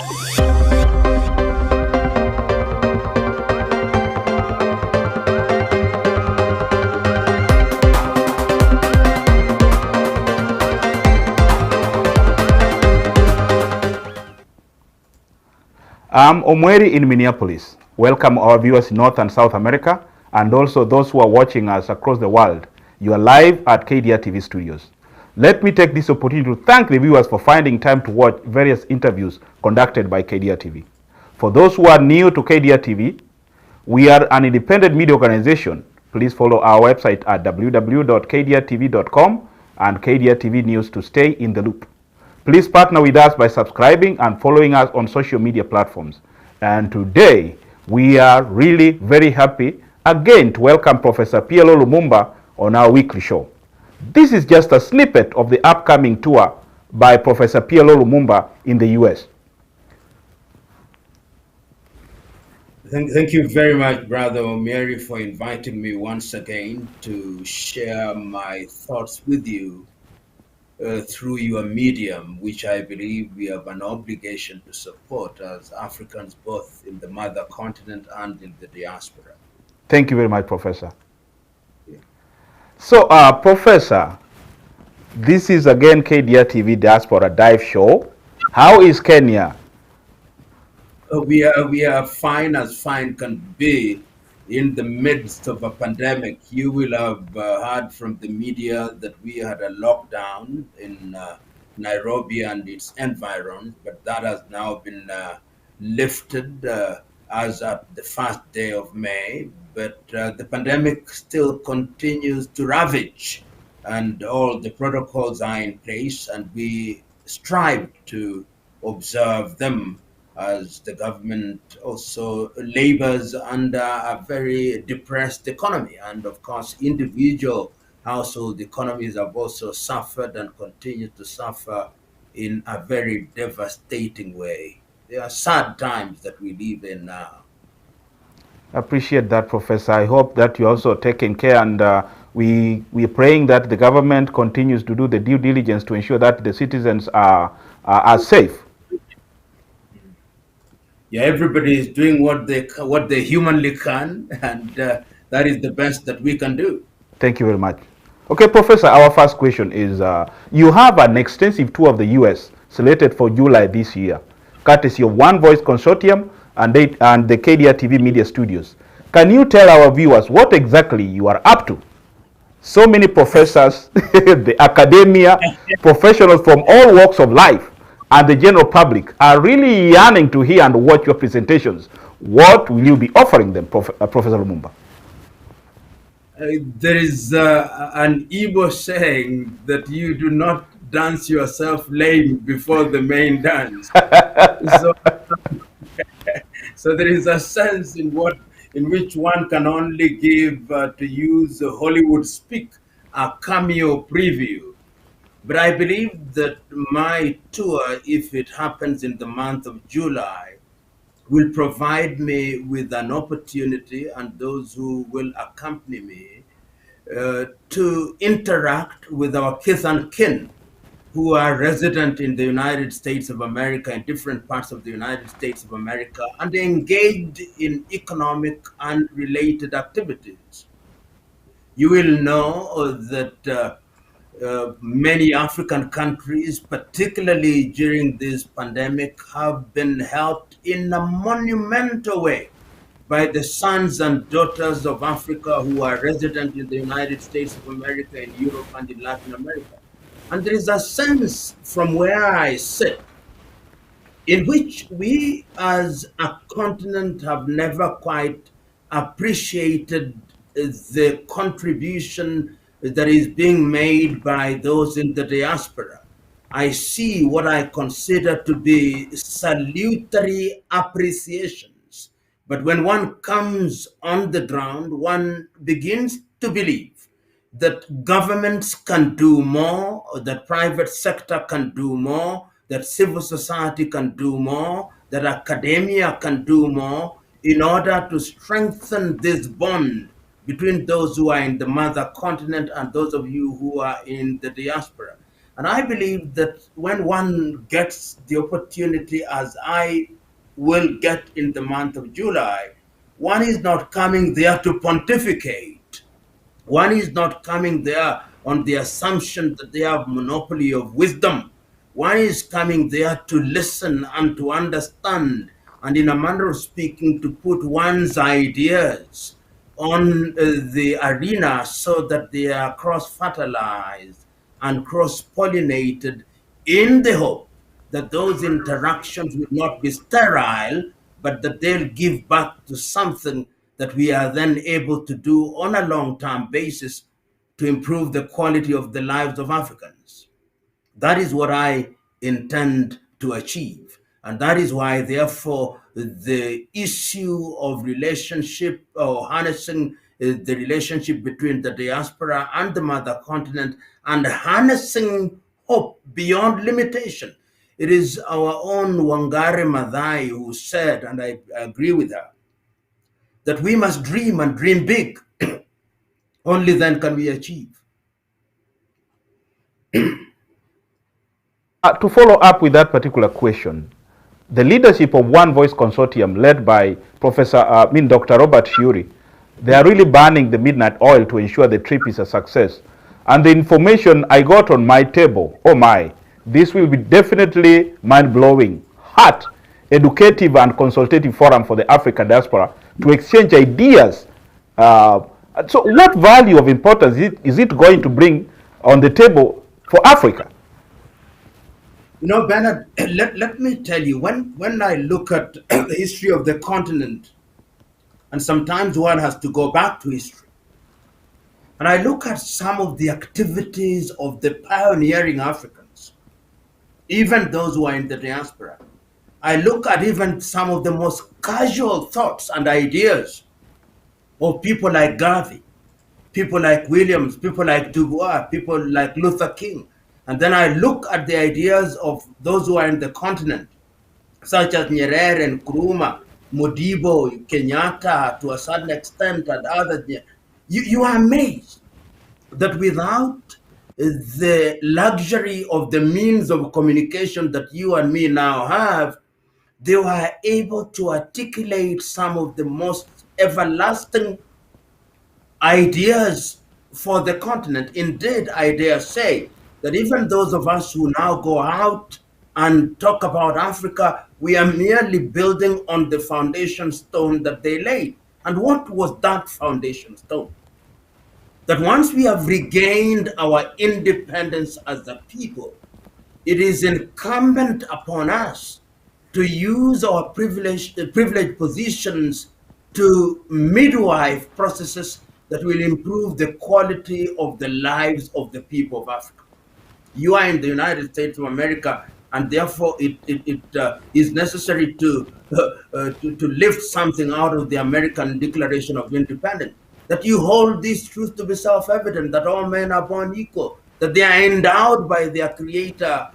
I'm Omweri in Minneapolis. Welcome our viewers in North and South America, and also those who are watching us across the world. You are live at KDRTV studios. Let me take this opportunity to thank the viewers for finding time to watch various interviews conducted by KDRTV. For those who are new to KDRTV, we are an independent media organization. Please follow our website at www.kdrtv.com and KDRTV News to stay in the loop. Please partner with us by subscribing and following us on social media platforms. And today, we are really very happy again to welcome Professor P.L.O. Lumumba on our weekly show. This is just a snippet of the upcoming tour by Professor P.L.O. Lumumba in the US. Thank you very much, Brother Omeri, for inviting me once again to share my thoughts with you through your medium, which I believe we have an obligation to support as Africans, both in the mother continent and in the diaspora. Thank you very much, Professor. Yeah. So, Professor, this is again KDRTV Diaspora Dive Show. How is Kenya? We are fine as fine can be. In the midst of a pandemic, you will have heard from the media that we had a lockdown in Nairobi and its environs, but that has now been lifted as at the first day of May. But the pandemic still continues to ravage, and all the protocols are in place, and we strive to observe them, as the government also labors under a very depressed economy. And of course, individual household economies have also suffered and continue to suffer in a very devastating way. They are sad times that we live in now. I appreciate that, Professor. I hope that you're also taking care, and we're praying that the government continues to do the due diligence to ensure that the citizens are safe. Yeah, everybody is doing what they humanly can, and that is the best that we can do. Thank you very much. Okay, Professor, our first question is, you have an extensive tour of the U.S. slated for July this year, courtesy of One Voice Consortium and the KDRTV Media Studios. Can you tell our viewers what exactly you are up to? So many professors, the academia, professionals from all walks of life, and the general public are really yearning to hear and watch your presentations. What will you be offering them, Professor Lumumba? There is an Igbo saying that you do not dance yourself lame before the main dance. So there is a sense in which one can only give, to use Hollywood speak, a cameo preview. But I believe that my tour, if it happens in the month of July, will provide me with an opportunity, and those who will accompany me, to interact with our kith and kin who are resident in the United States of America, in different parts of the United States of America, and engaged in economic and related activities. You will know that many African countries, particularly during this pandemic, have been helped in a monumental way by the sons and daughters of Africa who are resident in the United States of America, in Europe, and in Latin America. And there is a sense from where I sit in which we as a continent have never quite appreciated the contribution that is being made by those in the diaspora. I see what I consider to be salutary appreciations. But when one comes on the ground, one begins to believe that governments can do more, or that private sector can do more, that civil society can do more, that academia can do more in order to strengthen this bond between those who are in the mother continent and those of you who are in the diaspora. And I believe that when one gets the opportunity, as I will get in the month of July, one is not coming there to pontificate. One is not coming there on the assumption that they have monopoly of wisdom. One is coming there to listen and to understand, and in a manner of speaking, to put one's ideas on the arena so that they are cross-fertilized and cross-pollinated, in the hope that those interactions will not be sterile, but that they'll give back to something that we are then able to do on a long-term basis to improve the quality of the lives of Africans. That is what I intend to achieve. And that is why, therefore, the issue of relationship or harnessing the relationship between the diaspora and the mother continent and harnessing hope beyond limitation. It is our own Wangari Maathai who said, and I agree with her, that we must dream and dream big. Only then can we achieve. To follow up with that particular question, the leadership of One Voice Consortium led by Dr. Robert Shuri, they are really burning the midnight oil to ensure the trip is a success. And the information I got on my table, oh my, this will be definitely mind-blowing, heart, educative and consultative forum for the African diaspora to exchange ideas. So what value of importance is it going to bring on the table for Africa? You know, Bernard, let me tell you, when I look at the history of the continent, and sometimes one has to go back to history, and I look at some of the activities of the pioneering Africans, even those who are in the diaspora, I look at even some of the most casual thoughts and ideas of people like Garvey, people like Williams, people like Du Bois, people like Luther King. And then I look at the ideas of those who are in the continent, such as Nyerere and Nkrumah, Modibo, Kenyatta, to a certain extent, and others. You are amazed that without the luxury of the means of communication that you and me now have, they were able to articulate some of the most everlasting ideas for the continent. Indeed, I dare say that even those of us who now go out and talk about Africa, we are merely building on the foundation stone that they laid. And what was that foundation stone? That once we have regained our independence as a people, it is incumbent upon us to use our privileged positions to midwife processes that will improve the quality of the lives of the people of Africa. You are in the United States of America, and therefore it is necessary to lift something out of the American Declaration of Independence, that you hold this truth to be self-evident, that all men are born equal, that they are endowed by their Creator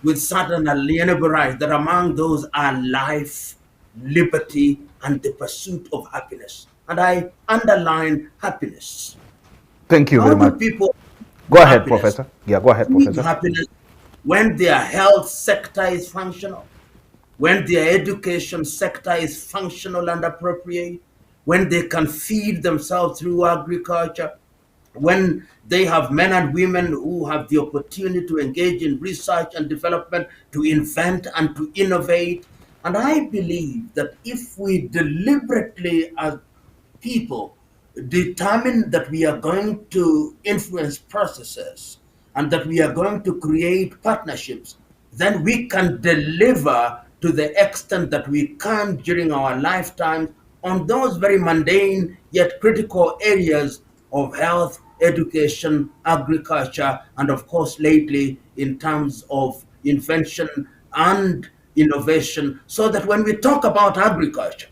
with certain alienable rights, that among those are life, liberty, and the pursuit of happiness. And I underline happiness. Thank you How very do much. people Go ahead, happiness? Professor. Yeah, go ahead, Professor. Happiness when their health sector is functional, when their education sector is functional and appropriate, when they can feed themselves through agriculture, when they have men and women who have the opportunity to engage in research and development, to invent and to innovate. And I believe that if we deliberately, as people, determine that we are going to influence processes and that we are going to create partnerships, then we can deliver to the extent that we can during our lifetime on those very mundane yet critical areas of health, education, agriculture, and of course lately in terms of invention and innovation, so that when we talk about agriculture,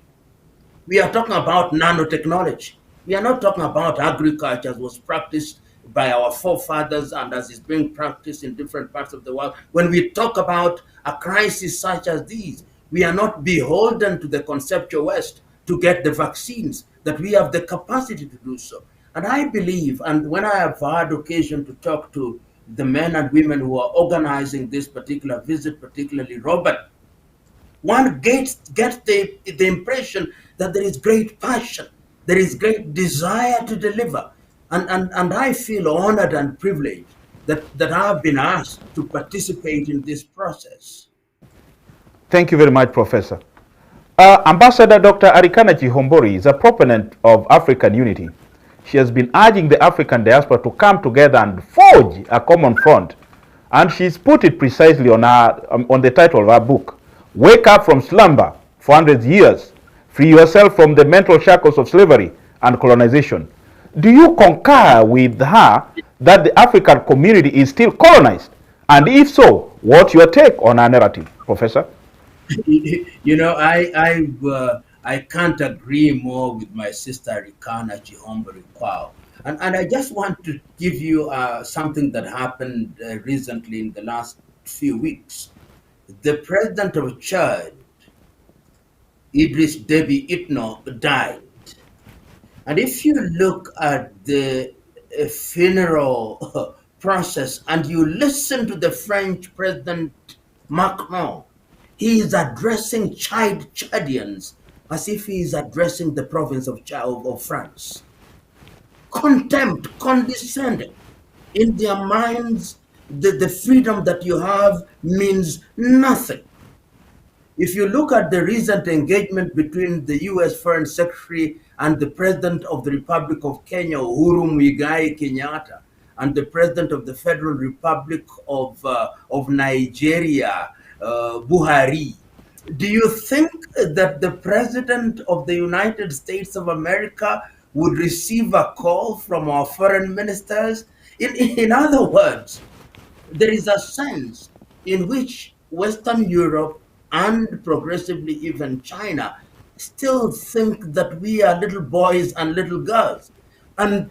we are talking about nanotechnology. We are not talking about agriculture as was practiced by our forefathers and as is being practiced in different parts of the world. When we talk about a crisis such as these, we are not beholden to the conceptual West to get the vaccines, that we have the capacity to do so. And I believe, and when I have had occasion to talk to the men and women who are organizing this particular visit, particularly Robert, one gets the impression that there is great passion, there is great desire to deliver. And I feel honored and privileged that I've been asked to participate in this process. Thank you very much, Professor. Ambassador Dr. Arikana Chihombori is a proponent of African unity. She has been urging the African diaspora to come together and forge a common front. And she's put it precisely on the title of her book, Wake Up from Slumber, 400 Years, Free Yourself from the Mental Shackles of Slavery and Colonization. Do you concur with her that the African community is still colonized? And if so, what's your take on her narrative, Professor? You know, I can't agree more with my sister Rikana Chihombori Kwao. And I just want to give you something that happened recently in the last few weeks. The president of Chad, Idris Deby Itno, died. And if you look at the funeral process and you listen to the French President Macron, he is addressing Chadians as if he is addressing the province of France. Contempt, condescending. In their minds, the freedom that you have means nothing. If you look at the recent engagement between the US Foreign Secretary and the President of the Republic of Kenya, Uhuru Muigai Kenyatta, and the President of the Federal Republic of Nigeria, Buhari, do you think that the President of the United States of America would receive a call from our foreign ministers? In other words, there is a sense in which Western Europe and progressively even China still think that we are little boys and little girls. And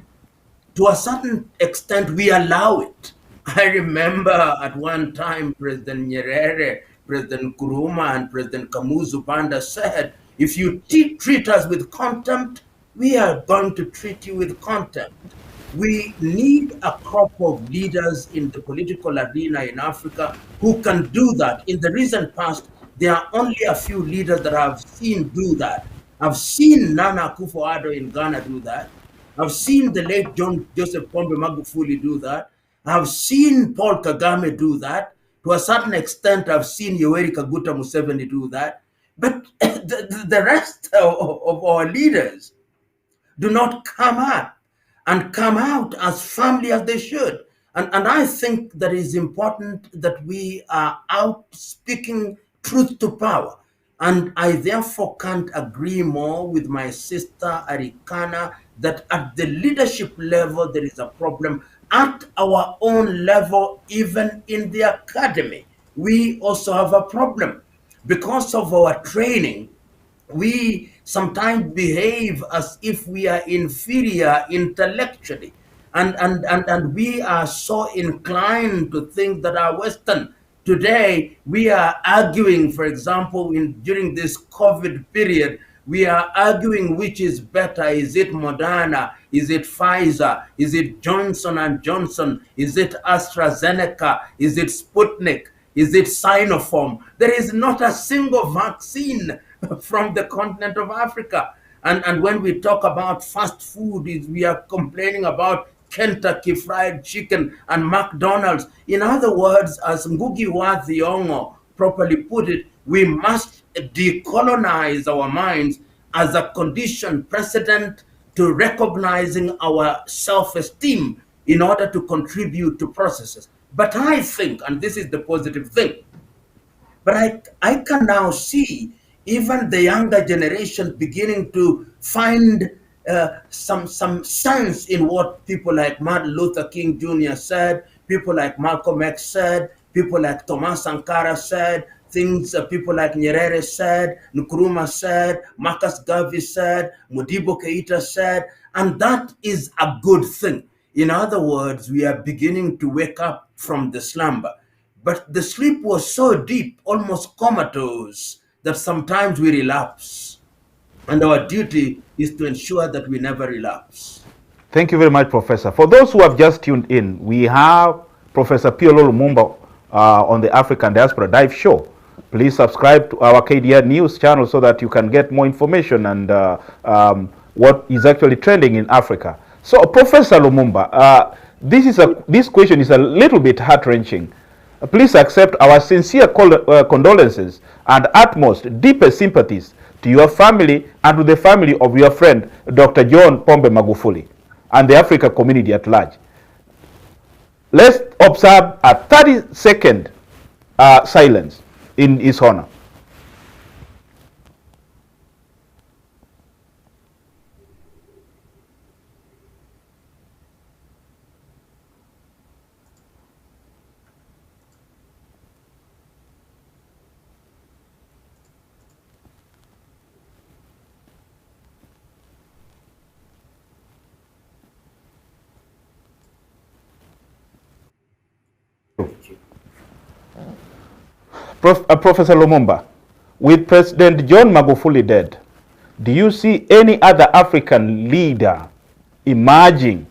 to a certain extent, we allow it. I remember at one time, President Nyerere, President Nkrumah, and President Kamuzu Banda said, if you treat us with contempt, we are going to treat you with contempt. We need a crop of leaders in the political arena in Africa who can do that. In the recent past, there are only a few leaders that I've seen do that. I've seen Nana Akufo-Addo in Ghana do that. I've seen the late Joseph Pombe Magufuli do that. I've seen Paul Kagame do that. To a certain extent, I've seen Yoweri Kaguta Museveni do that. But the rest of our leaders do not come up and come out as firmly as they should. And I think that it is important that we are out speaking truth to power. And I therefore can't agree more with my sister Arikana that at the leadership level, there is a problem. At our own level, even in the academy, we also have a problem. Because of our training, we sometimes behave as if we are inferior intellectually. And we are so inclined to think that our Western. Today, we are arguing, for example, during this COVID period, we are arguing which is better. Is it Moderna? Is it Pfizer? Is it Johnson & Johnson? Is it AstraZeneca? Is it Sputnik? Is it Sinopharm? There is not a single vaccine from the continent of Africa. And when we talk about fast food, we are complaining about Kentucky Fried Chicken and McDonald's. In other words, as Ngugi wa Thiong'o properly put it, we must decolonize our minds as a condition precedent to recognizing our self-esteem in order to contribute to processes. But I think, and this is the positive thing, but I can now see even the younger generation beginning to find some sense in what people like Martin Luther King Jr. said, people like Malcolm X said, people like Thomas Sankara said, things people like Nyerere said, Nkrumah said, Marcus Garvey said, Modibo Keita said, and that is a good thing. In other words, we are beginning to wake up from the slumber. But the sleep was so deep, almost comatose, that sometimes we relapse. And our duty is to ensure that we never relapse. Thank you very much, Professor. For those who have just tuned in, we have Professor P.L.O. Lumumba on the African Diaspora Dive Show. Please subscribe to our KDR News channel so that you can get more information and what is actually trending in Africa. So, Professor Lumumba, this question is a little bit heart-wrenching. Please accept our sincere condolences and utmost deepest sympathies to your family and to the family of your friend, Dr. John Pombe Magufuli, and the Africa community at large. Let's observe a 30-second silence in his honor. Professor Lumumba, with President John Magufuli dead, do you see any other African leader emerging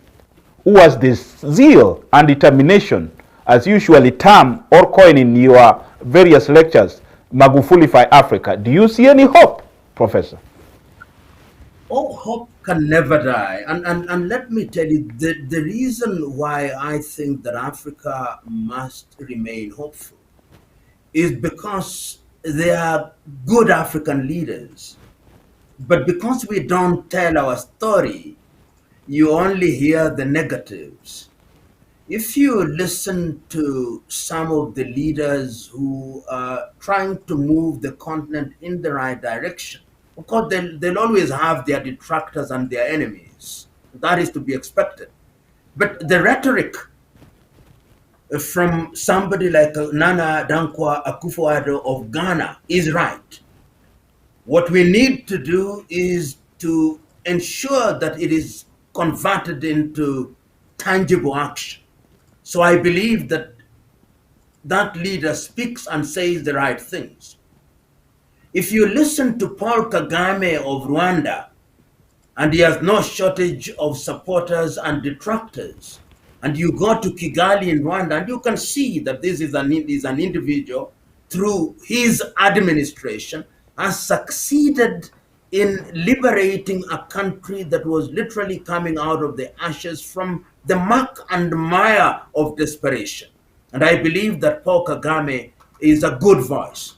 who has this zeal and determination, as usually term or coin in your various lectures, Magufulify Africa? Do you see any hope, Professor? Oh, hope can never die. And let me tell you, the reason why I think that Africa must remain hopeful is because they are good African leaders. But because we don't tell our story, you only hear the negatives. If you listen to some of the leaders who are trying to move the continent in the right direction, of course, they'll always have their detractors and their enemies. That is to be expected. But the rhetoric from somebody like Nana Dankwa Akufo-Addo of Ghana is right. What we need to do is to ensure that it is converted into tangible action. So I believe that that leader speaks and says the right things. If you listen to Paul Kagame of Rwanda, and he has no shortage of supporters and detractors, and you go to Kigali in Rwanda, and you can see that this is an individual, through his administration, has succeeded in liberating a country that was literally coming out of the ashes from the muck and mire of desperation. And I believe that Paul Kagame is a good voice.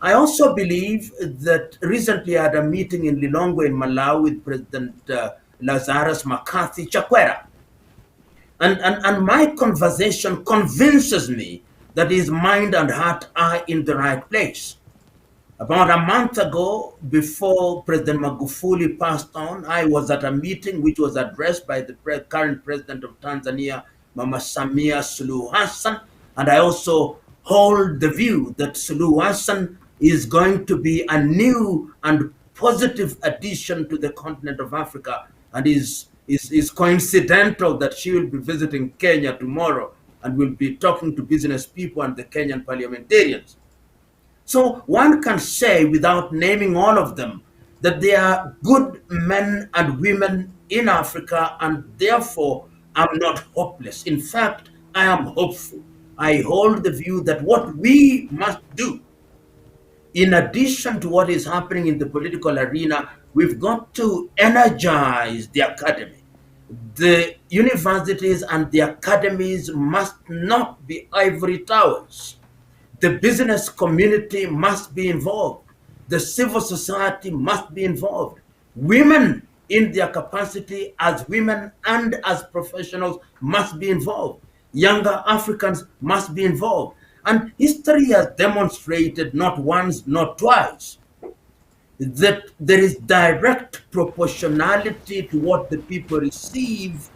I also believe that recently I had a meeting in Lilongwe in Malawi with President Lazarus McCarthy Chakwera. And my conversation convinces me that his mind and heart are in the right place. About a month ago, before President Magufuli passed on, I was at a meeting which was addressed by the current president of Tanzania, Mama Samia Suluhu Hassan, and I also hold the view that Suluhu Hassan is going to be a new and positive addition to the continent of Africa, and is coincidental that she will be visiting Kenya tomorrow and will be talking to business people and the Kenyan parliamentarians. So one can say, without naming all of them, that they are good men and women in Africa, and therefore I'm not hopeless. In fact, I am hopeful. I hold the view that what we must do, in addition to what is happening in the political arena, we've got to energize the academy. The universities and the academies must not be ivory towers. The business community must be involved. The civil society must be involved. Women in their capacity as women and as professionals must be involved. Younger Africans must be involved. And history has demonstrated not once, not twice, that there is direct proportionality to what the people receive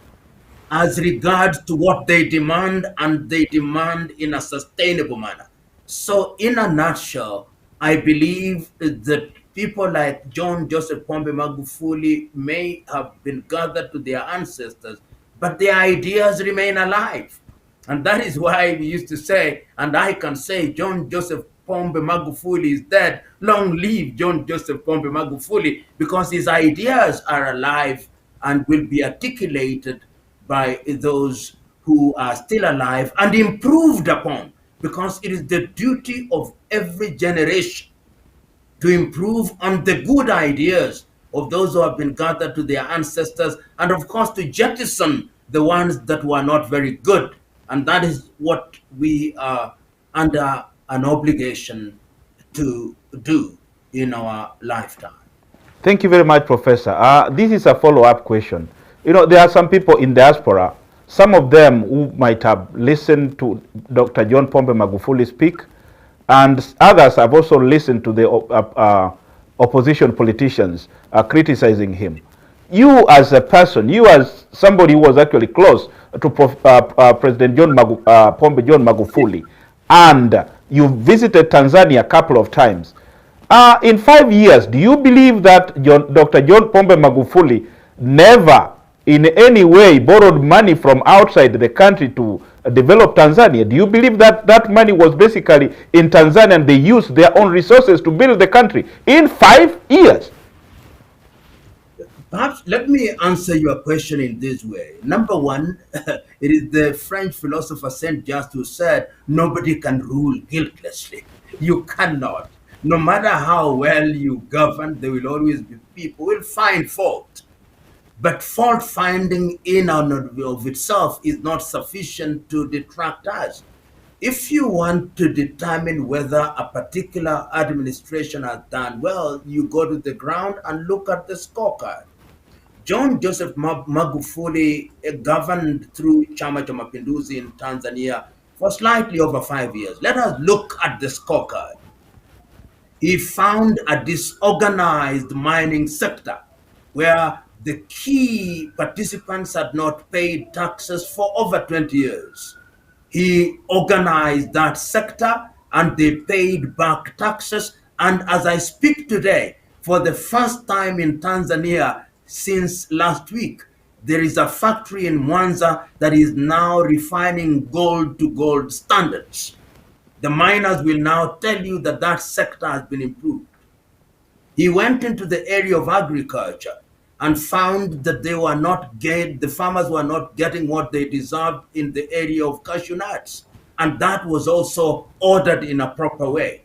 as regards to what they demand, and they demand in a sustainable manner. So in a nutshell, I believe that people like John Joseph Pombe Magufuli may have been gathered to their ancestors, but their ideas remain alive. And that is why we used to say, and I can say, John Joseph Pombe Magufuli is dead. Long live John Joseph Pombe Magufuli, because his ideas are alive and will be articulated by those who who are still alive and improved upon, because it is the duty of every generation to improve on the good ideas of those who have been gathered to their ancestors, and of course to jettison the ones that were not very good. And that is what we are under an obligation to do in our lifetime. Thank you very much, Professor. This is a follow-up question. You know, there are some people in diaspora, some of them who might have listened to Dr. John Pombe Magufuli speak, and others have also listened to the opposition politicians criticizing him. You as a person, you as somebody who was actually close to President Pombe John Magufuli, and you visited Tanzania a couple of times. In 5 years, do you believe that Dr. John Pombe Magufuli never in any way borrowed money from outside the country to develop Tanzania? Do you believe that that money was basically in Tanzania and they used their own resources to build the country in 5 years? Perhaps let me answer your question in this way. Number one, it is the French philosopher Saint-Just who said, nobody can rule guiltlessly. You cannot. No matter how well you govern, there will always be people who will find fault. But fault finding in and of itself is not sufficient to detract us. If you want to determine whether a particular administration has done well, you go to the ground and look at the scorecard. John Joseph Magufuli governed through Chama cha Mapinduzi in Tanzania for slightly over 5 years. Let us look at the scorecard. He found a disorganized mining sector where the key participants had not paid taxes for over 20 years. He organized that sector and they paid back taxes. And as I speak today, for the first time in Tanzania since last week, there is a factory in Mwanza that is now refining gold to gold standards. The miners will now tell you that that sector has been improved. He went into the area of agriculture and found that the farmers were not getting what they deserved in the area of cashew nuts. And that was also ordered in a proper way.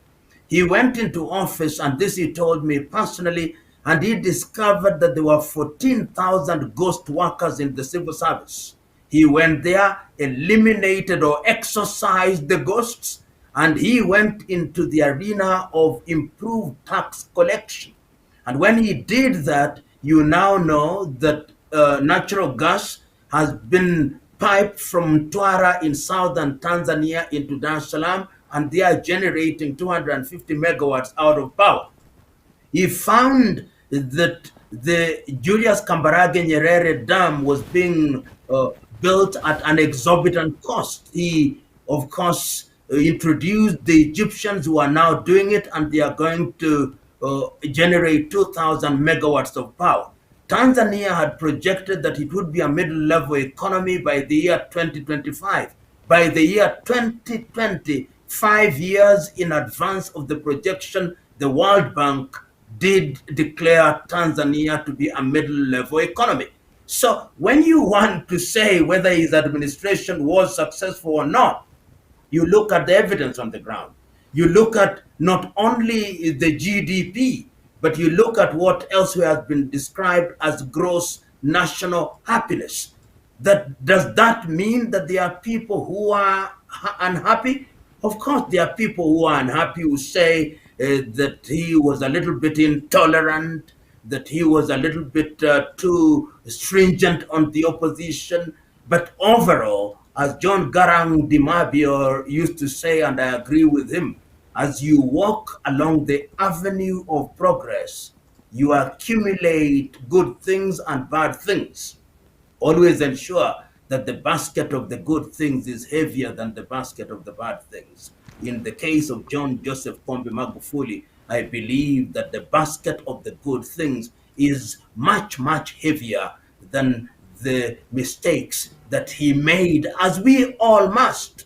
He went into office, and this he told me personally, and he discovered that there were 14,000 ghost workers in the civil service. He went there, eliminated or exorcised the ghosts, and he went into the arena of improved tax collection. And when he did that, you now know that natural gas has been piped from Twara in southern Tanzania into Dar es Salaam, and they are generating 250 megawatts out of power. He found that the Julius Kambarage Nyerere Dam was being built at an exorbitant cost. He, of course, introduced the Egyptians who are now doing it, and they are going to generate 2,000 megawatts of power. Tanzania had projected that it would be a middle-level economy by the year 2025. By the year 2020, 5 years in advance of the projection, the World Bank did declare Tanzania to be a middle-level economy. So when you want to say whether his administration was successful or not, you look at the evidence on the ground. You look at not only the GDP, but you look at what elsewhere has been described as gross national happiness. Does that mean that there are people who are unhappy? Of course, there are people who are unhappy who say that he was a little bit intolerant, that he was a little bit too stringent on the opposition. But overall, as John Garang Dimabio used to say, and I agree with him, as you walk along the avenue of progress, you accumulate good things and bad things. Always ensure that the basket of the good things is heavier than the basket of the bad things. In the case of John Joseph Pombe Magufuli, I believe that the basket of the good things is much, much heavier than the mistakes that he made, as we all must.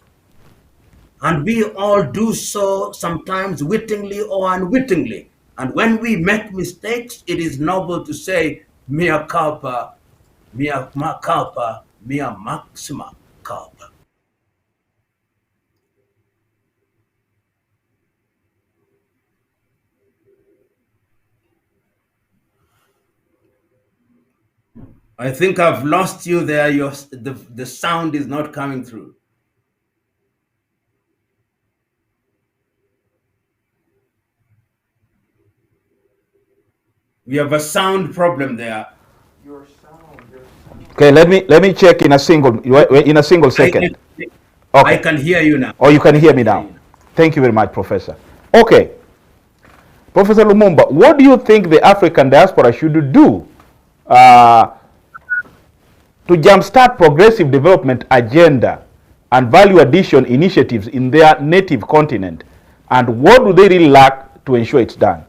And we all do so sometimes wittingly or unwittingly. And when we make mistakes, it is noble to say, mea culpa, mea maxima up. I think I've lost you there. The sound is not coming through. We have a sound problem there. Okay, let me check in a single second. I can hear you now. Oh, you can hear me now. Thank you very much, Professor. Okay, Professor Lumumba, what do you think the African diaspora should do to jumpstart progressive development agenda and value addition initiatives in their native continent? And what do they really lack to ensure it's done?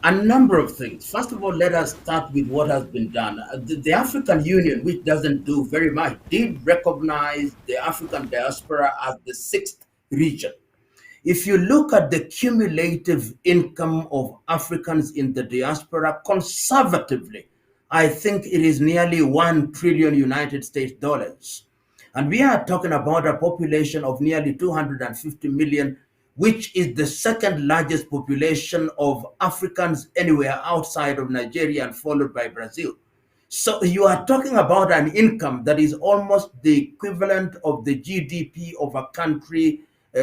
A number of things. First of all, let us start with what has been done. The African Union, which doesn't do very much, did recognize the African diaspora as the sixth region. If you look at the cumulative income of Africans in the diaspora, conservatively, I think it is nearly 1 trillion United States dollars. And we are talking about a population of nearly 250 million, which is the second largest population of Africans anywhere outside of Nigeria, and followed by Brazil. So you are talking about an income that is almost the equivalent of the GDP of a country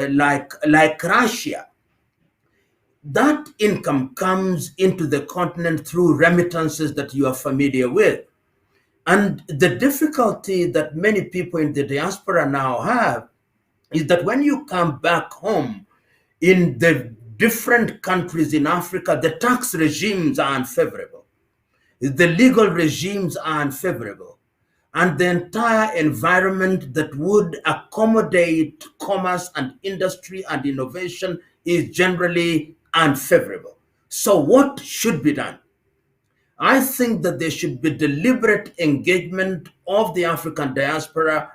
like Russia. That income comes into the continent through remittances that you are familiar with. And the difficulty that many people in the diaspora now have is that when you come back home, in the different countries in Africa, the tax regimes are unfavorable. The legal regimes are unfavorable. And the entire environment that would accommodate commerce and industry and innovation is generally unfavorable. So what should be done? I think that there should be deliberate engagement of the African diaspora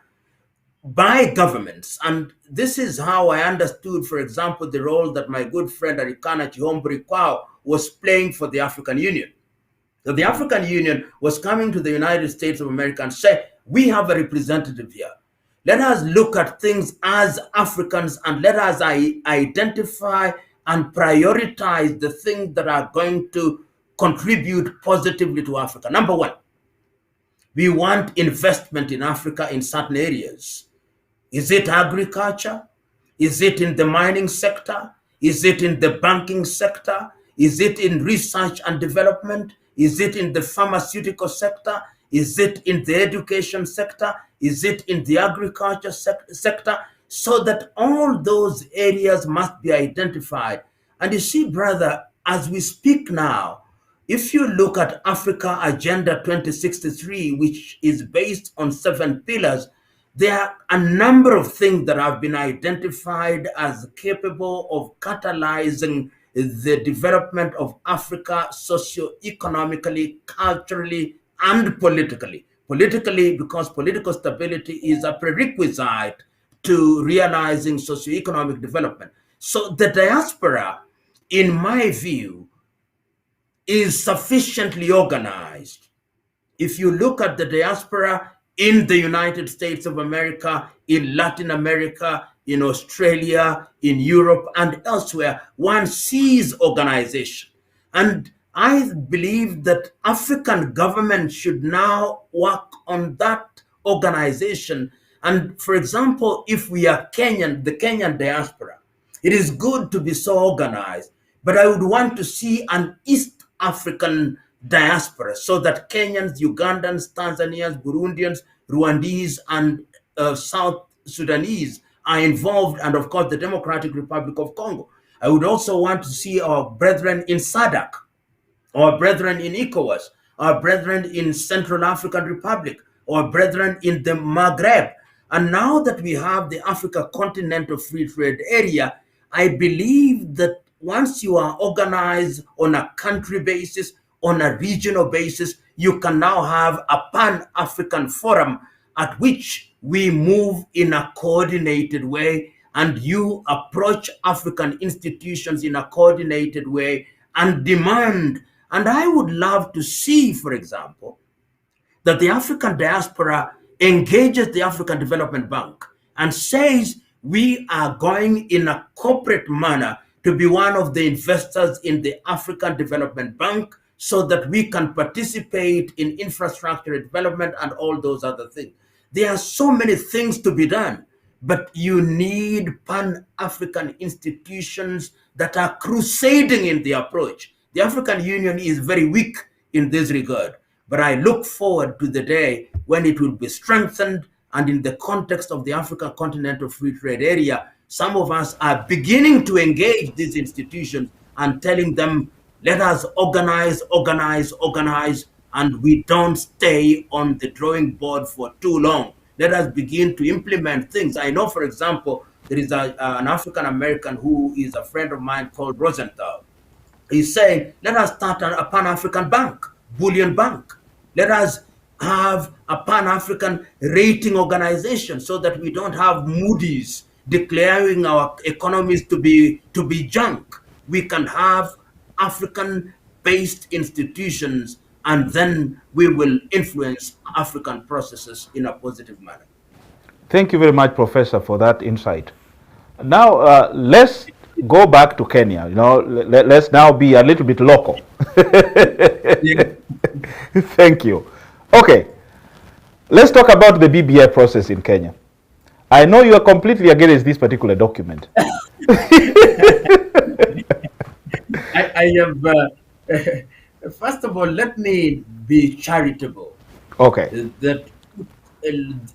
by governments. And this is how I understood, for example, the role that my good friend Arikana Chihombri Kwao was playing for the African Union. So the African Union was coming to the United States of America and say, we have a representative here. Let us look at things as Africans and let us identify and prioritize the things that are going to contribute positively to Africa. Number one, we want investment in Africa in certain areas. Is it agriculture? Is it in the mining sector? Is it in the banking sector? Is it in research and development? Is it in the pharmaceutical sector? Is it in the education sector? Is it in the agriculture sector? So that all those areas must be identified. And you see, brother, as we speak now, if you look at Africa Agenda 2063, which is based on 7 pillars, there are a number of things that have been identified as capable of catalyzing the development of Africa socio-economically, culturally, and politically. Politically, because political stability is a prerequisite to realizing socio-economic development. So the diaspora, in my view, is sufficiently organized. If you look at the diaspora in the United States of America, in Latin America, in Australia, in Europe, and elsewhere, one sees organization. And I believe that African government should now work on that organization. And for example, if we are Kenyan, the Kenyan diaspora, it is good to be so organized, but I would want to see an East African diaspora so that Kenyans, Ugandans, Tanzanians, Burundians, Rwandese, and South Sudanese are involved, and of course the Democratic Republic of Congo. I would also want to see our brethren in SADC, our brethren in ECOWAS, our brethren in Central African Republic, our brethren in the Maghreb. And now that we have the Africa Continental Free Trade Area, I believe that once you are organized on a country basis, on a regional basis, you can now have a Pan-African forum at which we move in a coordinated way, and you approach African institutions in a coordinated way and demand. And I would love to see, for example, that the African diaspora engages the African Development Bank and says we are going in a corporate manner to be one of the investors in the African Development Bank so that we can participate in infrastructure development and all those other things. There are so many things to be done, but you need pan-African institutions that are crusading in the approach. The African Union is very weak in this regard, but I look forward to the day when it will be strengthened, and in the context of the African Continental Free Trade Area, some of us are beginning to engage these institutions and telling them, let us organize, organize, organize, and we don't stay on the drawing board for too long. Let us begin to implement things. I know, for example, there is an African American who is a friend of mine called Rosenthal. He's saying, let us start a Pan-African bank, bullion bank. Let us have a Pan-African rating organization so that we don't have Moody's declaring our economies to be junk. We can have African-based institutions, and then we will influence African processes in a positive manner. Thank you very much, Professor, for that insight. Now, let's go back to Kenya. You know, let's now be a little bit local. Yeah. Thank you. Okay, let's talk about the BBI process in Kenya. I know you are completely against this particular document. I have, first of all, let me be charitable. Okay. That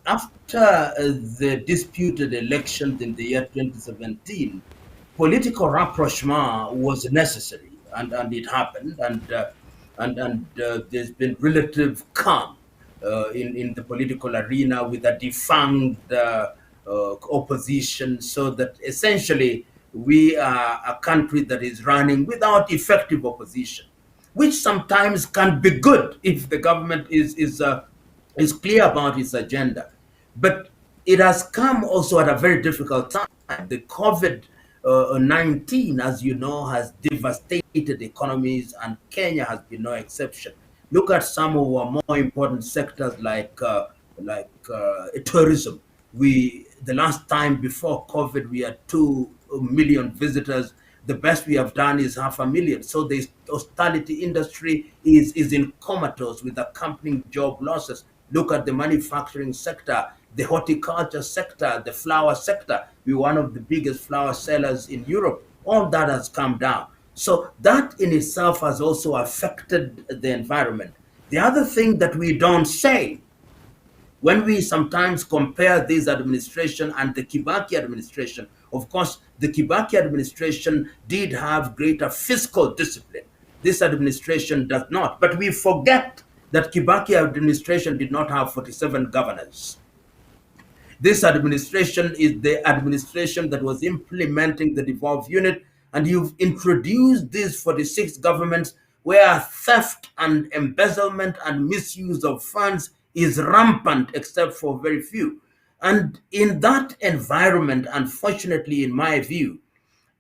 after the disputed elections in the year 2017, political rapprochement was necessary, and it happened, and there's been relative calm in the political arena with a defunct opposition, so that essentially we are a country that is running without effective opposition, which sometimes can be good if the government is clear about its agenda. But it has come also at a very difficult time. The COVID-19, as you know, has devastated economies, and Kenya has been no exception. Look at some of our more important sectors like tourism. The last time before COVID, we had 2 million visitors. The best we have done is 500,000. So the hospitality industry is in comatose with accompanying job losses. Look at the manufacturing sector, the horticulture sector, the flower sector. We're one of the biggest flower sellers in Europe. All that has come down. So that in itself has also affected the environment. The other thing that we don't say, when we sometimes compare this administration and the Kibaki administration, of course, the Kibaki administration did have greater fiscal discipline. This administration does not. But we forget that Kibaki administration did not have 47 governors. This administration is the administration that was implementing the devolved unit, and you've introduced these 46 governments where theft and embezzlement and misuse of funds is rampant except for very few. And in that environment, unfortunately, in my view,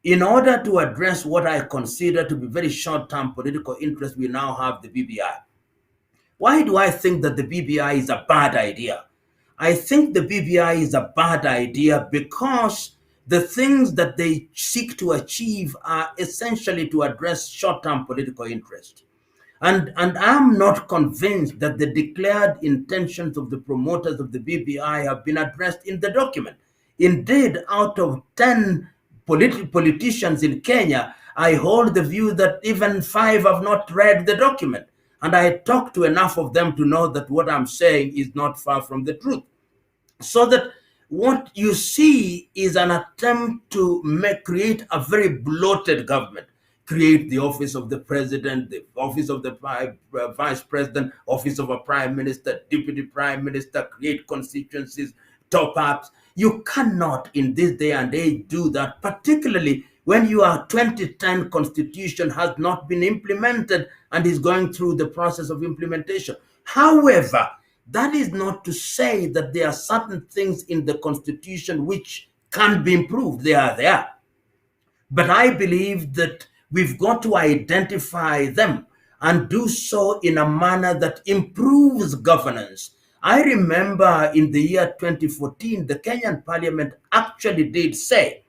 in order to address what I consider to be very short-term political interest, we now have the BBI. Why do I think that the BBI is a bad idea? I think the BBI is a bad idea because the things that they seek to achieve are essentially to address short-term political interest. And I'm not convinced that the declared intentions of the promoters of the BBI have been addressed in the document. Indeed, out of 10 politicians in Kenya, I hold the view that even 5 have not read the document. And I talked to enough of them to know that what I'm saying is not far from the truth. So that what you see is an attempt to create a very bloated government. Create the office of the president, the office of the vice president, office of a prime minister, deputy prime minister, create constituencies, top ups. You cannot in this day and age do that, particularly when your 2010 constitution has not been implemented and is going through the process of implementation. However, that is not to say that there are certain things in the constitution which can be improved. They are there. But I believe that we've got to identify them and do so in a manner that improves governance I remember in the year 2014, the Kenyan parliament actually did say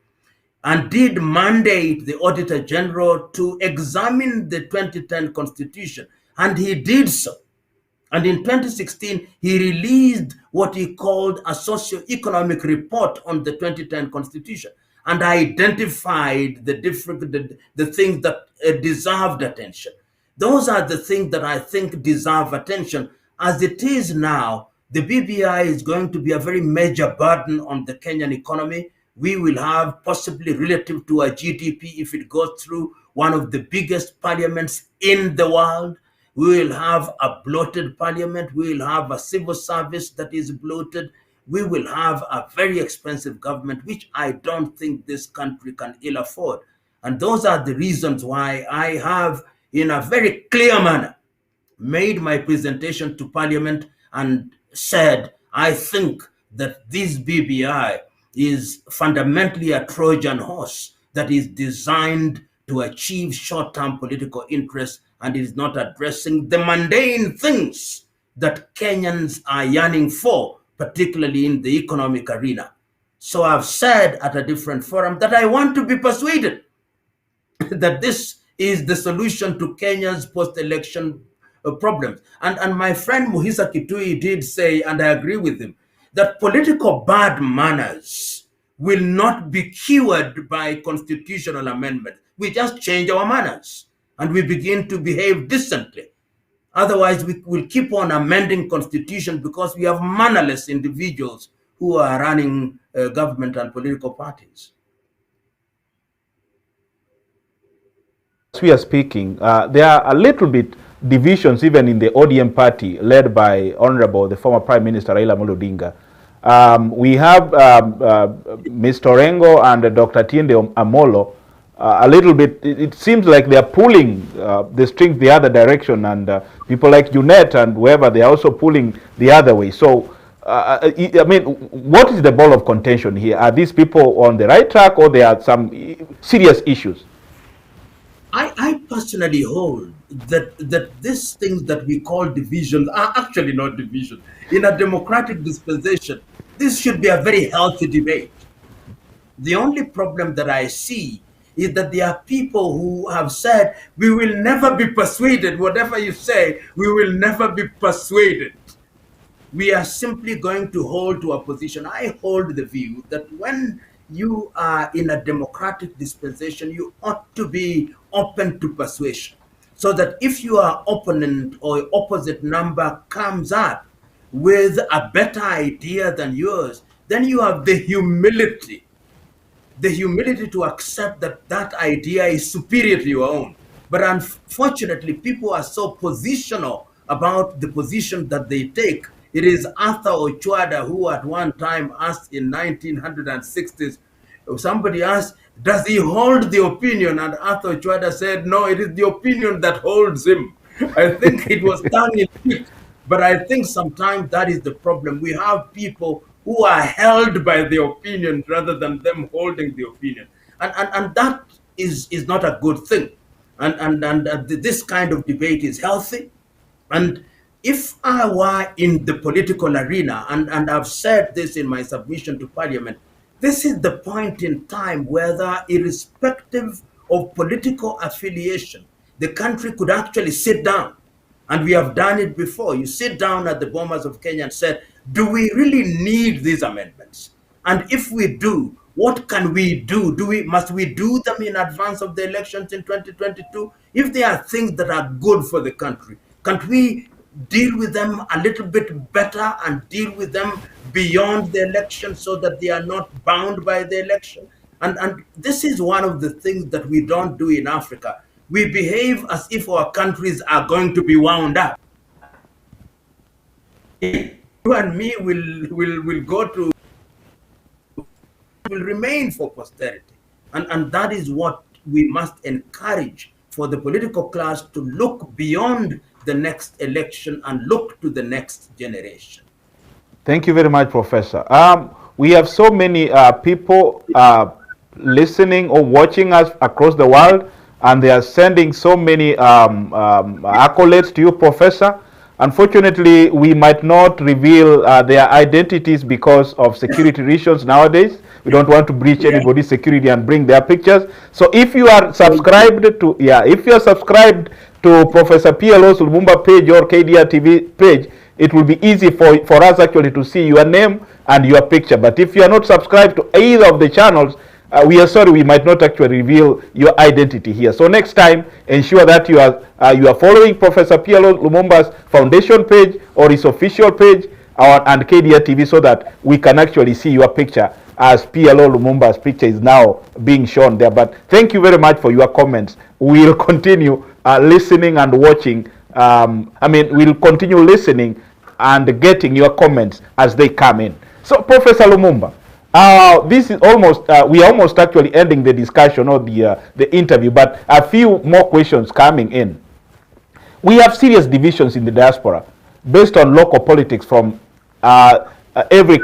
and did mandate the Auditor General to examine the 2010 Constitution, and he did so. And in 2016, he released what he called a socio-economic report on the 2010 Constitution and identified the things that deserved attention. Those are the things that I think deserve attention. As it is now, the BBI is going to be a very major burden on the Kenyan economy. We will have, possibly relative to our GDP, if it goes through, one of the biggest parliaments in the world. We will have a bloated parliament. We will have a civil service that is bloated. We will have a very expensive government, which I don't think this country can ill afford. And those are the reasons why I have, in a very clear manner, made my presentation to Parliament and said, I think that this BBI is fundamentally a Trojan horse that is designed to achieve short-term political interests and is not addressing the mundane things that Kenyans are yearning for, particularly in the economic arena. So I've said at a different forum that I want to be persuaded that this is the solution to Kenya's post-election problems. And my friend Muhisa Kitui did say, and I agree with him, that political bad manners will not be cured by constitutional amendment. We just change our manners and we begin to behave decently. Otherwise, we will keep on amending constitution because we have mannerless individuals who are running government and political parties. As we are speaking, there are a little bit divisions even in the ODM party led by Honorable, the former Prime Minister Raila Amolo Odinga. We have Mr. Orengo and Dr. Tiende Amolo. A little bit, it seems like they are pulling the strings the other direction, and people like Junet and whoever, they are also pulling the other way. So, I mean, what is the ball of contention here? Are these people on the right track, or there are some serious issues? I personally hold that these things that we call divisions are actually not divisions. In a democratic dispensation, this should be a very healthy debate. The only problem that I see is that there are people who have said, we will never be persuaded. Whatever you say, we will never be persuaded. We are simply going to hold to a position. I hold the view that when you are in a democratic dispensation, you ought to be open to persuasion. So that if your opponent or opposite number comes up with a better idea than yours, then you have the humility to accept that that idea is superior to your own. But unfortunately, people are so positional about the position that they take. It is Arthur Ochwada who at one time asked in 1960s, somebody asked, does he hold the opinion? And Arthur Ochwada said, no, it is the opinion that holds him. I think it was tongue in cheek. But I think sometimes that is the problem. We have people who are held by the opinion rather than them holding the opinion. And that is not a good thing. And this kind of debate is healthy. And if I were in the political arena, and I've said this in my submission to Parliament, this is the point in time whether, irrespective of political affiliation, the country could actually sit down. And we have done it before. You sit down at the Bomas of Kenya and said, do we really need these amendments? And if we do, what can we do? Must we do them in advance of the elections in 2022? If there are things that are good for the country, can't we deal with them a little bit better and deal with them beyond the election so that they are not bound by the election? And this is one of the things that we don't do in Africa. We behave as if our countries are going to be wound up. You and me will go to, will remain for posterity. And that is what we must encourage for the political class to look beyond the next election and look to the next generation. Thank you very much, Professor. We have so many people listening or watching us across the world, and they are sending so many accolades to you, Professor. Unfortunately, we might not reveal their identities because of security reasons nowadays. We don't want to breach anybody's security and bring their pictures. So if you are subscribed to, if you are subscribed to Professor P.L.O's Lumumba page or KDRTV page, it will be easy for us actually to see your name and your picture. But if you are not subscribed to either of the channels, we are sorry, we might not actually reveal your identity here. So next time, ensure that you are following Professor P.L.O. Lumumba's foundation page or his official page and KDRTV, so that we can actually see your picture, as P.L.O. Lumumba's picture is now being shown there. But thank you very much for your comments. We'll continue listening and watching. We'll continue listening and getting your comments as they come in. So, Professor Lumumba, this is almost, we are almost actually ending the discussion or the interview, but a few more questions coming in. We have serious divisions in the diaspora based on local politics from every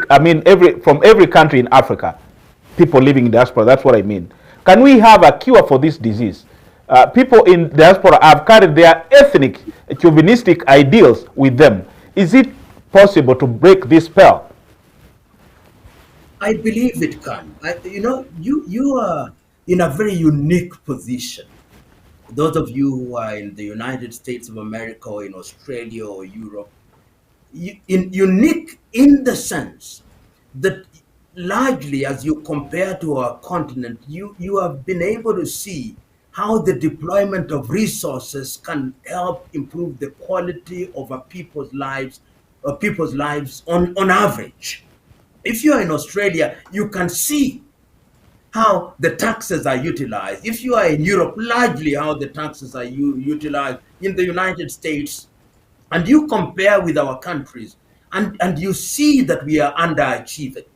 country in Africa. People living in diaspora, that's what I mean. Can we have a cure for this disease? People in diaspora have carried their ethnic, chauvinistic ideals with them. Is it possible to break this spell? I believe it can. You are in a very unique position. Those of you who are in the United States of America or in Australia or Europe, unique in the sense that largely, as you compare to our continent, you have been able to see how the deployment of resources can help improve the quality of a people's lives on average. If you are in Australia, you can see how the taxes are utilized. If you are in Europe, largely how the taxes are utilized. In the United States, and you compare with our countries, and you see that we are underachieving.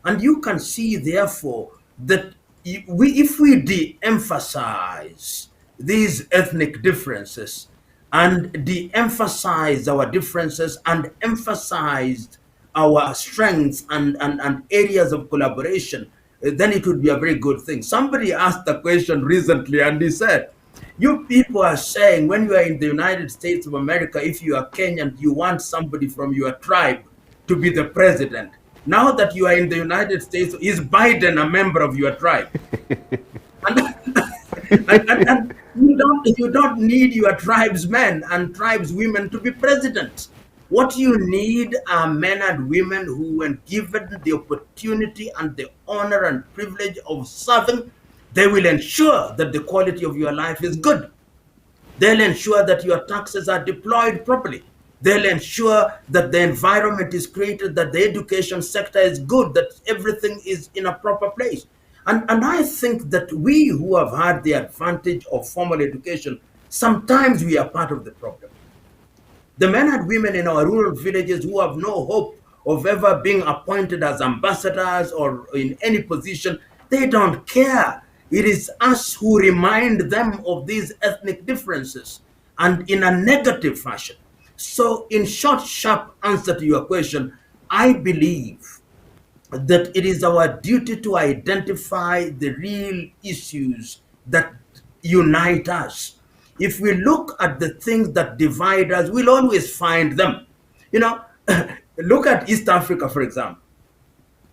And you can see, therefore, that if we de-emphasize these ethnic differences and de-emphasize our differences and emphasized our strengths and areas of collaboration, then it would be a very good thing. Somebody asked a question recently and he said, you people are saying when you are in the United States of America, if you are Kenyan, you want somebody from your tribe to be the president. Now that you are in the United States, is Biden a member of your tribe? and you don't need your tribesmen and tribeswomen to be presidents. What you need are men and women who, when given the opportunity and the honor and privilege of serving, they will ensure that the quality of your life is good. They'll ensure that your taxes are deployed properly. They'll ensure that the environment is created, that the education sector is good, that everything is in a proper place. And I think that we who have had the advantage of formal education, sometimes we are part of the problem. The men and women in our rural villages who have no hope of ever being appointed as ambassadors or in any position, they don't care. It is us who remind them of these ethnic differences, and in a negative fashion. So in short, sharp answer to your question, I believe that it is our duty to identify the real issues that unite us. If we look at the things that divide us, we'll always find them. Look at East Africa, for example.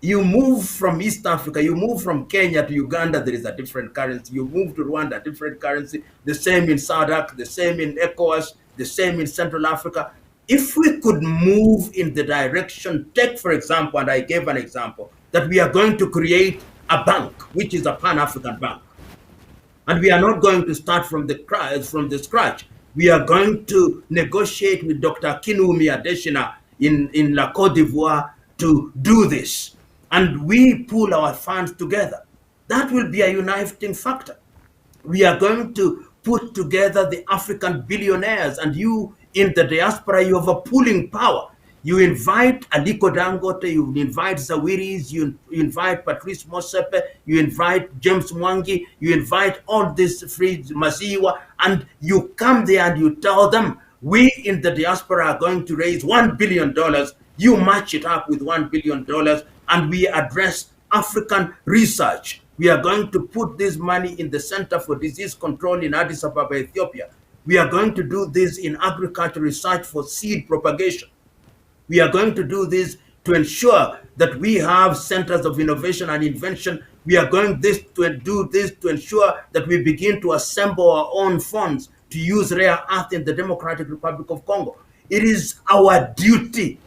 You move from East Africa, you move from Kenya to Uganda, there is a different currency. You move to Rwanda, different currency. The same in SADC, the same in ECOWAS, the same in Central Africa. If we could move in the direction, take for example, and I gave an example, that we are going to create a bank, which is a Pan-African bank. And we are not going to start from the scratch. We are going to negotiate with Dr. Kinwumi Adesina in La Côte d'Ivoire to do this. And we pool our funds together. That will be a uniting factor. We are going to put together the African billionaires, and you in the diaspora, you have a pooling power. You invite Aliko Dangote, you invite Zawiris, you invite Patrice Motsepe, you invite James Mwangi, you invite all these free Masiwa, and you come there and you tell them, we in the diaspora are going to raise $1 billion. You match it up with $1 billion, and we address African research. We are going to put this money in the Center for Disease Control in Addis Ababa, Ethiopia. We are going to do this in agriculture research for seed propagation. We are going to do this to ensure that we have centers of innovation and invention. We are going to do this to ensure that we begin to assemble our own funds to use rare earth in the Democratic Republic of Congo. It is our duty.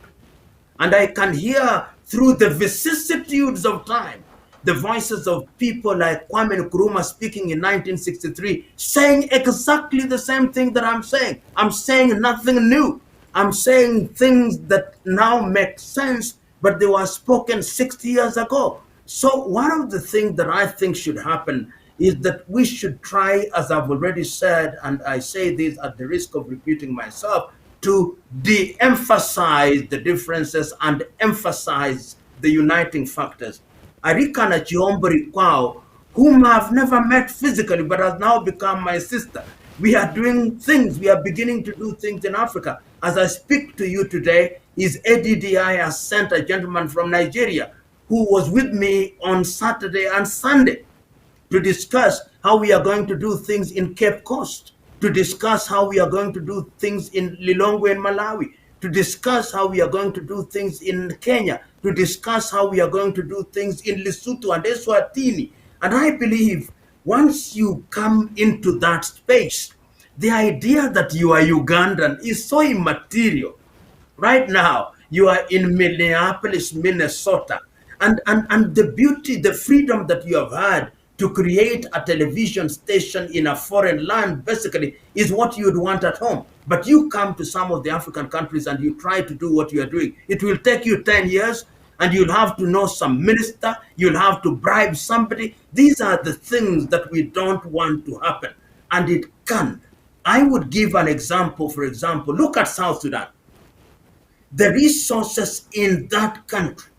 And I can hear through the vicissitudes of time the voices of people like Kwame Nkrumah speaking in 1963, saying exactly the same thing that I'm saying. I'm saying nothing new. I'm saying things that now make sense, but they were spoken 60 years ago. So one of the things that I think should happen is that we should try, as I've already said, and I say this at the risk of repeating myself, to de-emphasize the differences and emphasize the uniting factors. Arikana Chiombori Kwao, whom I've never met physically, but has now become my sister. We are doing things, we are beginning to do things in Africa. As I speak to you today, his ADDI has sent a gentleman from Nigeria who was with me on Saturday and Sunday to discuss how we are going to do things in Cape Coast, to discuss how we are going to do things in Lilongwe in Malawi, to discuss how we are going to do things in Kenya, to discuss how we are going to do things in Lesotho and Eswatini. And I believe once you come into that space, the idea that you are Ugandan is so immaterial. Right now, you are in Minneapolis, Minnesota, and the beauty, the freedom that you have had to create a television station in a foreign land, basically, is what you'd want at home. But you come to some of the African countries and you try to do what you are doing. It will take you 10 years, and you'll have to know some minister, you'll have to bribe somebody. These are the things that we don't want to happen, and it can. I would give an example, for example, look at South Sudan. The resources in that country,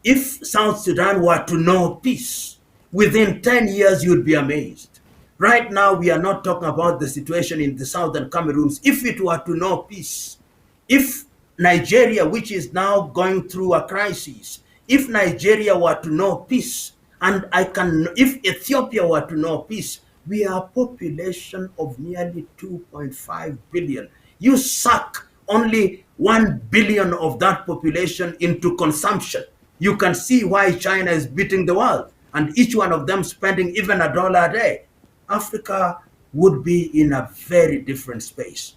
if South Sudan were to know peace, within 10 years, you'd be amazed. Right now, we are not talking about the situation in the southern Cameroons. If it were to know peace, if Nigeria, which is now going through a crisis, if Nigeria were to know peace, and if Ethiopia were to know peace, we are a population of nearly 2.5 billion. You suck only 1 billion of that population into consumption. You can see why China is beating the world, and each one of them spending even $1 a day. Africa would be in a very different space.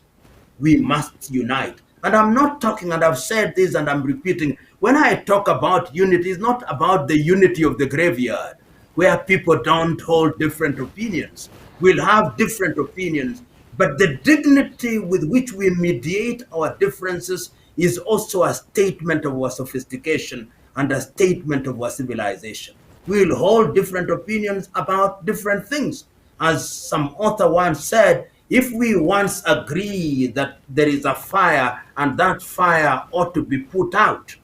We must unite. And I'm not talking, and I've said this and I'm repeating, when I talk about unity, it's not about the unity of the graveyard, where people don't hold different opinions. We'll have different opinions, but the dignity with which we mediate our differences is also a statement of our sophistication and a statement of our civilization. We'll hold different opinions about different things. As some author once said, if we once agree that there is a fire and that fire ought to be put out,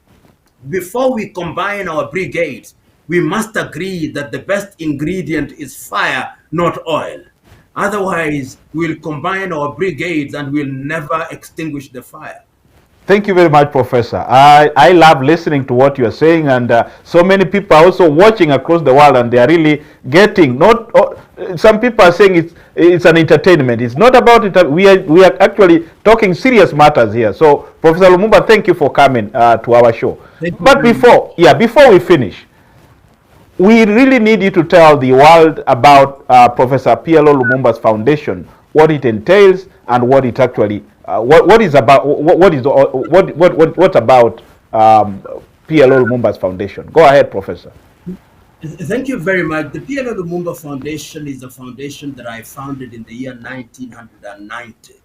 before we combine our brigades, we must agree that the best ingredient is fire, not oil. Otherwise, we'll combine our brigades and we'll never extinguish the fire. Thank you very much, Professor. I love listening to what you are saying, and so many people are also watching across the world, and they are really getting, not some people are saying it's an entertainment. It's not about it. We are actually talking serious matters here. So, Professor Lumumba, thank you for coming to our show. But before we finish, we really need you to tell the world about Professor P.L.O. Lumumba's foundation, what it entails, and what it actually what about P.L.O. Lumumba's foundation. Go ahead, Professor. Thank you very much. The P.L.O. Lumumba Foundation is a foundation that I founded in the year 1990.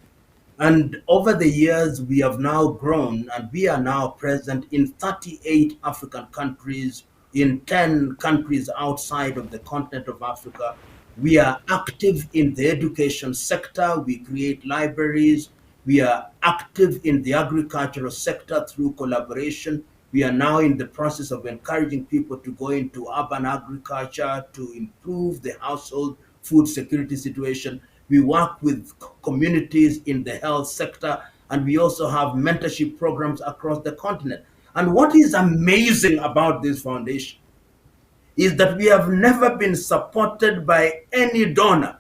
And over the years, we have now grown, and we are now present in 38 African countries, in 10 countries outside of the continent of Africa. We are active in the education sector. We create libraries. We are active in the agricultural sector through collaboration. We are now in the process of encouraging people to go into urban agriculture to improve the household food security situation. We work with communities in the health sector, and we also have mentorship programs across the continent. And what is amazing about this foundation is that we have never been supported by any donor.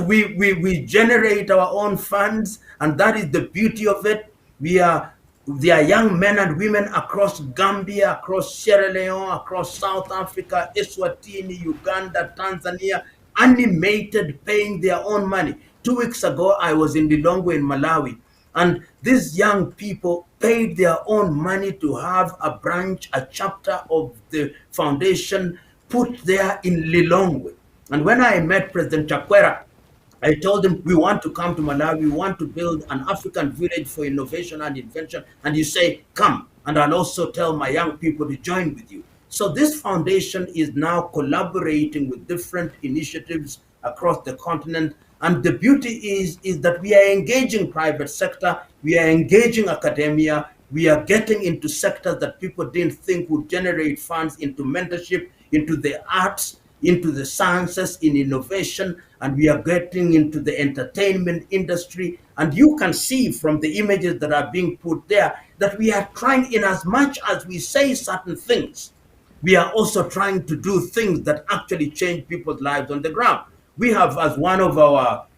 we generate our own funds, and that is the beauty of it. There are young men and women across Gambia, across Sierra Leone, across South Africa, Eswatini, Uganda, Tanzania, animated, paying their own money. 2 weeks ago, I was in Lilongwe in Malawi, and these young people paid their own money to have a branch, a chapter of the foundation put there in Lilongwe. And when I met President Chakwera, I told him, we want to come to Malawi, we want to build an African village for innovation and invention. And you say, come. And I'll also tell my young people to join with you. So this foundation is now collaborating with different initiatives across the continent. And the beauty is that we are engaging private sector, we are engaging academia, we are getting into sectors that people didn't think would generate funds, into mentorship, into the arts, into the sciences, in innovation, and we are getting into the entertainment industry. And you can see from the images that are being put there that we are trying, in as much as we say certain things, we are also trying to do things that actually change people's lives on the ground. We have, as one of our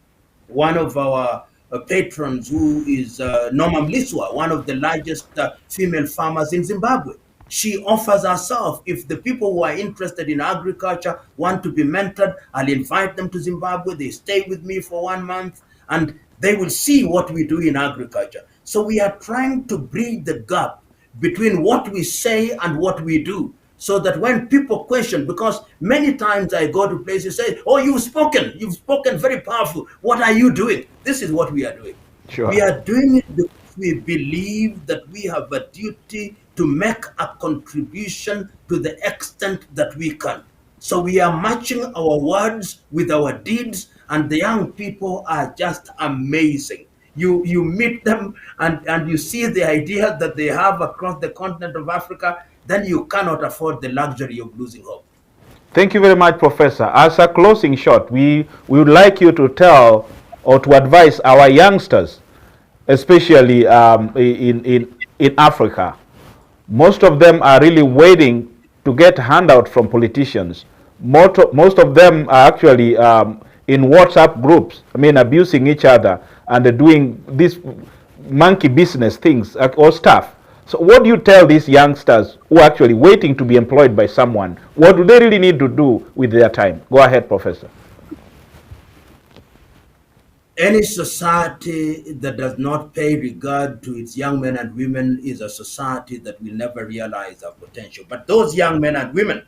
patrons, who is Norma Mliswa, one of the largest female farmers in Zimbabwe. She offers herself. If the people who are interested in agriculture want to be mentored, I'll invite them to Zimbabwe. They stay with me for 1 month and they will see what we do in agriculture. So we are trying to bridge the gap between what we say and what we do, so that when people question, because many times I go to places, say, oh, you've spoken very powerful. What are you doing? This is what we are doing. Sure. We are doing it because we believe that we have a duty to make a contribution to the extent that we can. So we are matching our words with our deeds, and the young people are just amazing. You meet them and you see the ideas that they have across the continent of Africa, then you cannot afford the luxury of losing hope. Thank you very much, Professor. As a closing shot, we would like you to tell or to advise our youngsters, especially in Africa. Most of them are really waiting to get handout from politicians. Most of them are actually in WhatsApp groups, abusing each other and doing this monkey business things or stuff. So what do you tell these youngsters who are actually waiting to be employed by someone? What do they really need to do with their time? Go ahead, Professor. Any society that does not pay regard to its young men and women is a society that will never realize our potential. But those young men and women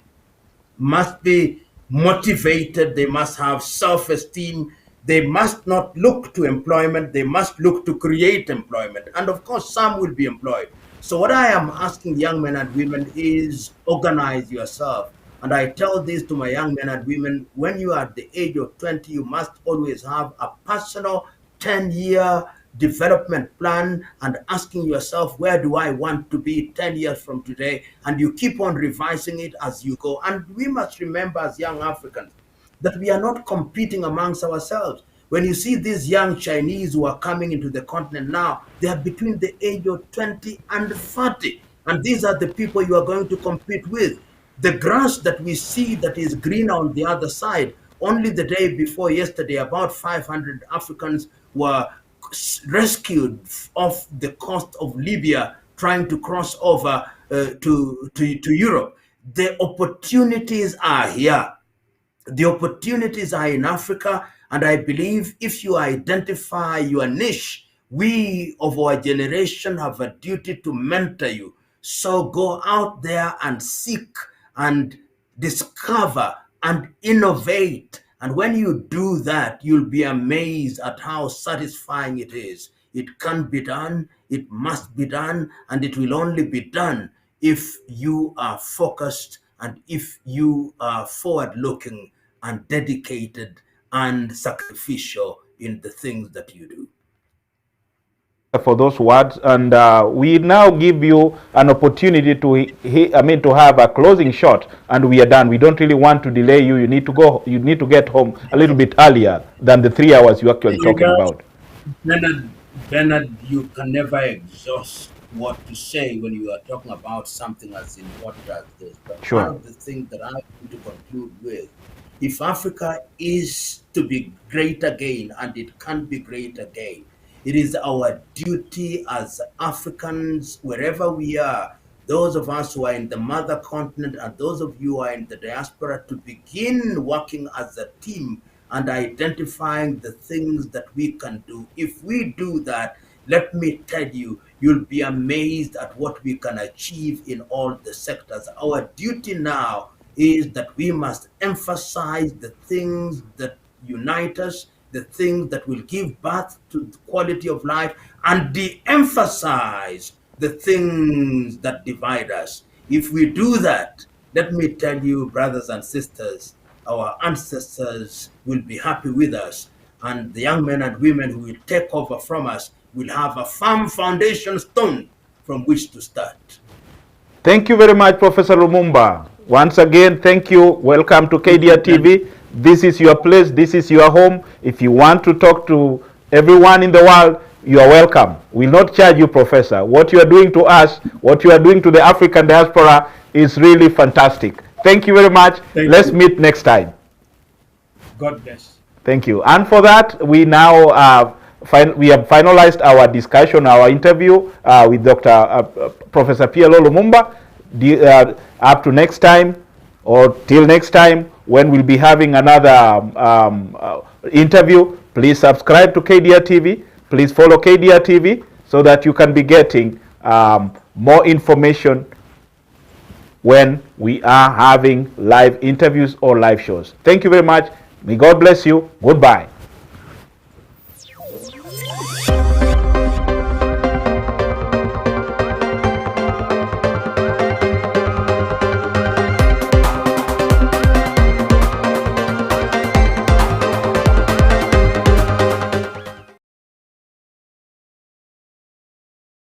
must be motivated, they must have self-esteem, they must not look to employment, they must look to create employment. And of course, some will be employed. So what I am asking young men and women is organize yourself. And I tell this to my young men and women, when you are at the age of 20, you must always have a personal 10-year development plan and asking yourself, where do I want to be 10 years from today? And you keep on revising it as you go. And we must remember as young Africans that we are not competing amongst ourselves. When you see these young Chinese who are coming into the continent now, they are between the age of 20 and 30. And these are the people you are going to compete with. The grass that we see that is green on the other side, only the day before yesterday, about 500 Africans were rescued off the coast of Libya, trying to cross over to Europe. The opportunities are here. The opportunities are in Africa, and I believe if you identify your niche, we of our generation have a duty to mentor you. So go out there and seek and discover and innovate. And when you do that, you'll be amazed at how satisfying it is. It can be done, it must be done, and it will only be done if you are focused and if you are forward looking and dedicated and sacrificial in the things that you do. For those words, and we now give you an opportunity to have a closing shot, and we are done. We don't really want to delay you. You need to go. You need to get home a little bit earlier than the 3 hours you're actually talking about. Bernard, you can never exhaust what to say when you are talking about something as important as this. But Sure. one of the things that I want to conclude with If Africa is to be great again, and it can be great again, it is our duty as Africans, wherever we are, those of us who are in the mother continent and those of you who are in the diaspora, to begin working as a team and identifying the things that we can do. If we do that, let me tell you, you'll be amazed at what we can achieve in all the sectors. Our duty now is that we must emphasize the things that unite us, the things that will give birth to the quality of life, and de-emphasize the things that divide us. If we do that, let me tell you, brothers and sisters, our ancestors will be happy with us, and the young men and women who will take over from us will have a firm foundation stone from which to start. Thank you very much, Professor Lumumba. Once again, thank you. Welcome to KDRTV. This is your place. This is your home. If you want to talk to everyone in the world, you are welcome. We'll not charge you, Professor. What you are doing to us, what you are doing to the African diaspora is really fantastic. Thank you very much. Let's meet next time. God bless. Thank you. And for that, we now we have finalized our discussion, our interview with Dr. Professor P.L.O. Lumumba. Up to next time, or till next time, when we'll be having another interview, please subscribe to KDRTV. Please follow KDRTV so that you can be getting more information when we are having live interviews or live shows. Thank you very much. May God bless you. Goodbye.